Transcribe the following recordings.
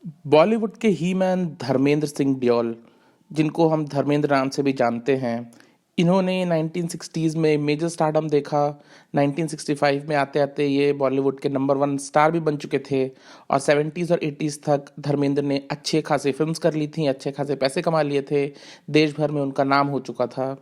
बॉलीवुड के ही मैन धर्मेंद्र सिंह दियोल, जिनको हम धर्मेंद्र नाम से भी जानते हैं, इन्होंने 1960s में मेजर स्टारडम देखा। 1965 में आते आते ये बॉलीवुड के नंबर वन स्टार भी बन चुके थे और 70s और 80s तक धर्मेंद्र ने अच्छे खासे फिल्म्स कर ली थी, अच्छे खासे पैसे कमा लिए थे, देश भर में उनका नाम हो चुका था।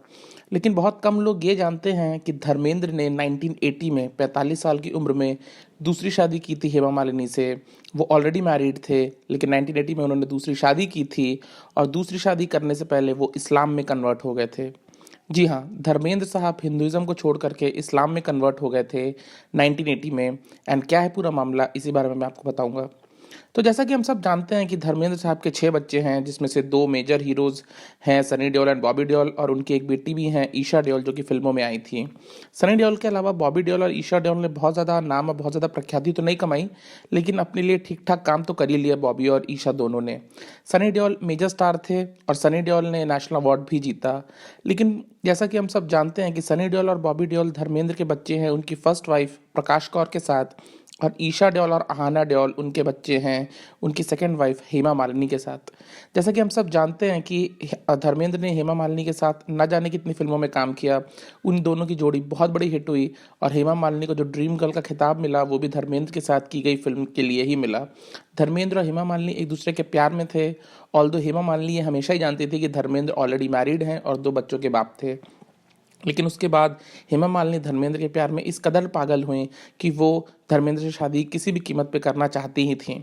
लेकिन बहुत कम लोग ये जानते हैं कि धर्मेंद्र ने 1980 में 45 साल की उम्र में दूसरी शादी की थी हेमा मालिनी से। वो ऑलरेडी मैरिड थे, लेकिन 1980 में उन्होंने दूसरी शादी की थी और दूसरी शादी करने से पहले वो इस्लाम में कन्वर्ट हो गए थे। जी हाँ, धर्मेंद्र साहब हिंदुइज्म को छोड़ करके इस्लाम में कन्वर्ट हो गए थे 1980 में। एंड क्या है पूरा मामला, इसी बारे में मैं आपको बताऊंगा। तो जैसा कि हम सब जानते हैं कि धर्मेंद्र साहब के 6 बच्चे हैं, जिसमें से 2 मेजर हीरोज हैं, सनी देओल एंड बॉबी देओल, और उनकी एक बेटी भी हैं, ईशा देओल, जो कि फिल्मों में आई थी। सनी देओल के अलावा बॉबी देओल और ईशा देओल ने बहुत ज़्यादा नाम और बहुत ज़्यादा प्रख्याति तो नहीं कमाई, लेकिन अपने लिए ठीक ठाक काम तो कर ही लिया बॉबी और ईशा दोनों ने। सनी देओल मेजर स्टार थे और सनी देओल ने नेशनल अवार्ड भी जीता। लेकिन जैसा कि हम सब जानते हैं कि सनी देओल और बॉबी देओल धर्मेंद्र के बच्चे हैं उनकी फर्स्ट वाइफ प्रकाश कौर के साथ, और ईशा देओल और अहाना देओल उनके बच्चे हैं उनकी सेकंड वाइफ हेमा मालिनी के साथ। जैसा कि हम सब जानते हैं कि धर्मेंद्र ने हेमा मालिनी के साथ न जाने कितनी फिल्मों में काम किया। उन दोनों की जोड़ी बहुत बड़ी हिट हुई और हेमा मालिनी को जो ड्रीम गर्ल का खिताब मिला वो भी धर्मेंद्र के साथ की गई फिल्म के लिए ही मिला। धर्मेंद्र और हेमा मालिनी एक दूसरे के प्यार में थे। ऑल्दो हेमा मालिनी ये हमेशा ही जानती थी कि धर्मेंद्र ऑलरेडी मैरिड हैं और 2 बच्चों के बाप थे, लेकिन उसके बाद हेमा मालिनी धर्मेंद्र के प्यार में इस कदर पागल हुई कि वो धर्मेंद्र से शादी किसी भी कीमत पे करना चाहती ही थी।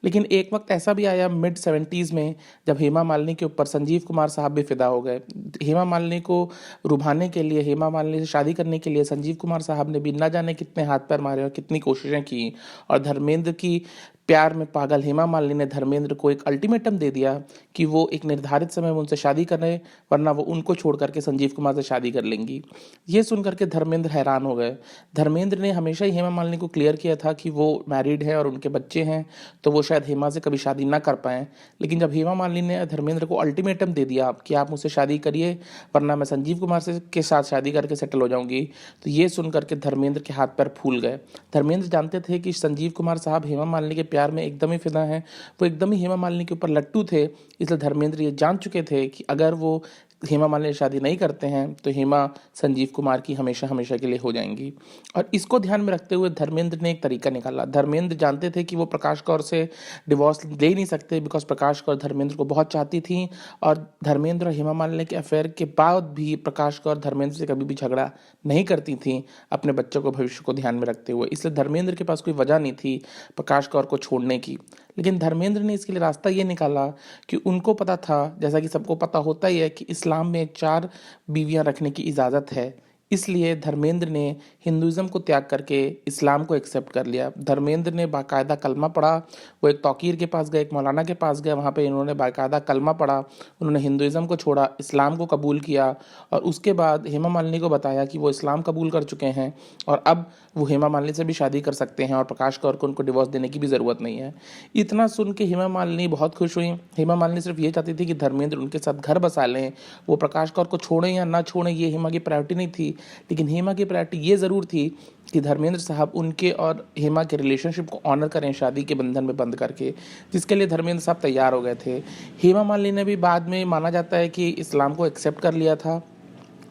लेकिन एक वक्त ऐसा भी आया मिड 70s में, जब हेमा मालिनी के ऊपर संजीव कुमार साहब भी फिदा हो गए। हेमा मालिनी को रुभाने के लिए, हेमा मालिनी से शादी करने के लिए संजीव कुमार साहब ने भी न जाने कितने हाथ पैर मारे और कितनी कोशिशें की, और धर्मेंद्र की प्यार में पागल हेमा मालिनी ने धर्मेंद्र को एक अल्टीमेटम दे दिया कि वो एक निर्धारित समय में उनसे शादी करें, वरना वो उनको छोड़ करके संजीव कुमार से शादी कर लेंगी। ये सुन करके धर्मेंद्र हैरान हो गए। धर्मेंद्र ने हमेशा ही हेमा मालिनी को क्लियर किया था कि वो मैरिड है और उनके बच्चे हैं, तो वो शायद हेमा से कभी शादी ना कर पाएँ। लेकिन जब हेमा मालिनी ने धर्मेंद्र को अल्टीमेटम दे दिया कि आप मुझसे शादी करिए, वरना मैं संजीव कुमार से के साथ शादी करके सेटल हो जाऊंगी, तो ये सुन करके धर्मेंद्र के हाथ पैर फूल गए। धर्मेंद्र जानते थे कि संजीव कुमार साहब हेमा मालिनी के प्यार में एकदम ही फिदा हैं, वो एकदम ही हेमा मालिनी के ऊपर लट्टू थे। इसलिए धर्मेंद्र ये जान चुके थे कि अगर वो हेमा मालिनी से शादी नहीं करते हैं तो हेमा संजीव कुमार की हमेशा हमेशा के लिए हो जाएंगी। और इसको ध्यान में रखते हुए धर्मेंद्र ने एक तरीका निकाला। धर्मेंद्र जानते थे कि वो प्रकाश कौर से डिवोर्स ले ही नहीं सकते, बिकॉज प्रकाश कौर धर्मेंद्र को बहुत चाहती थी, और धर्मेंद्र और हेमा मालिनी के अफेयर के बाद भी प्रकाश कौर धर्मेंद्र से कभी भी झगड़ा नहीं करती थी, अपने बच्चों को भविष्य को ध्यान में रखते हुए। इसलिए धर्मेंद्र के पास कोई वजह नहीं थी प्रकाश कौर को छोड़ने की। लेकिन धर्मेंद्र ने इसके लिए रास्ता ये निकाला कि उनको पता था, जैसा कि सबको पता होता ही है, कि इस्लाम में 4 बीवियां रखने की इजाज़त है। इसलिए धर्मेंद्र ने हिंदुइज्म को त्याग करके इस्लाम को एक्सेप्ट कर लिया। धर्मेंद्र ने बाकायदा कलमा पढ़ा। वो एक तौकीर के पास गए, एक मौलाना के पास गए, वहाँ पे इन्होंने बाकायदा कलमा पढ़ा, उन्होंने हिंदुइज्म को छोड़ा, इस्लाम को कबूल किया, और उसके बाद हेमा मालिनी को बताया कि वो इस्लाम कबूल कर चुके हैं और अब वो हेमा मालिनी से भी शादी कर सकते हैं और प्रकाश कौर को उनको डिवोर्स देने की भी ज़रूरत नहीं है। इतना सुन के हेमा मालिनी बहुत खुश हुई। हेमा मालिनी सिर्फ ये चाहती थी कि धर्मेंद्र उनके साथ घर बसा लें, वो प्रकाश कौर को छोड़ें या ना छोड़ें ये हेमा की प्रायोरिटी नहीं थी। लेकिन हेमा की प्रायोरिटी ये ज़रूर थी कि धर्मेंद्र साहब उनके और हेमा के रिलेशनशिप को ऑनर करें शादी के बंधन में बंद करके, जिसके लिए धर्मेंद्र साहब तैयार हो गए थे। हेमा मालिनी ने भी बाद में माना जाता है कि इस्लाम को एक्सेप्ट कर लिया था,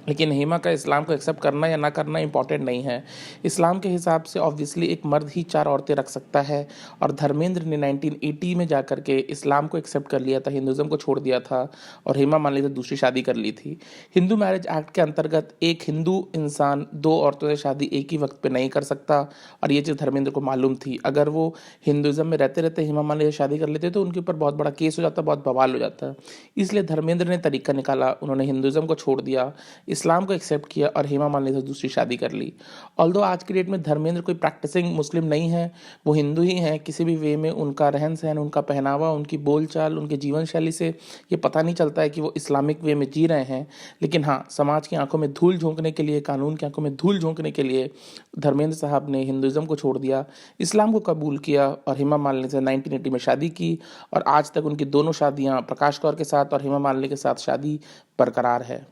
लेकिन हेमा का इस्लाम को एक्सेप्ट करना या ना करना इंपॉर्टेंट नहीं है। इस्लाम के हिसाब से ऑब्वियसली एक मर्द ही 4 औरतें रख सकता है, और धर्मेंद्र ने 1980 में जा कर के इस्लाम को एक्सेप्ट कर लिया था, हिंदुज़म को छोड़ दिया था, और हेमा मालिनी से दूसरी शादी कर ली थी। हिंदू मैरिज एक्ट के अंतर्गत एक हिंदू इंसान 2 औरतों से शादी एक ही वक्त पे नहीं कर सकता, और ये चीज़ धर्मेंद्र को मालूम थी। अगर वो हिंदुज़म में रहते रहते हेमा मालिनी से शादी कर लेते तो उनके ऊपर बहुत बड़ा केस हो जाता, बहुत बवाल हो जाता। इसलिए धर्मेंद्र ने तरीका निकाला, उन्होंने हिंदुज़म को छोड़ दिया, इस्लाम को एक्सेप्ट किया और हेमा मालिनी से दूसरी शादी कर ली। ऑल्दो आज की डेट में धर्मेंद्र कोई प्रैक्टिसिंग मुस्लिम नहीं है, वो हिंदू ही हैं। किसी भी वे में उनका रहन सहन, उनका पहनावा, उनकी बोलचाल, उनके जीवन शैली से ये पता नहीं चलता है कि वो इस्लामिक वे में जी रहे हैं। लेकिन हाँ, समाज की आंखों में धूल झोंकने के लिए, कानून की आंखों में धूल झोंकने के लिए धर्मेंद्र साहब ने हिंदुज़म को छोड़ दिया, इस्लाम को कबूल किया और हेमा मालिनी से 1980 में शादी की, और आज तक उनकी दोनों शादियाँ प्रकाश कौर के साथ और हेमा मालिनी के साथ शादी बरकरार है।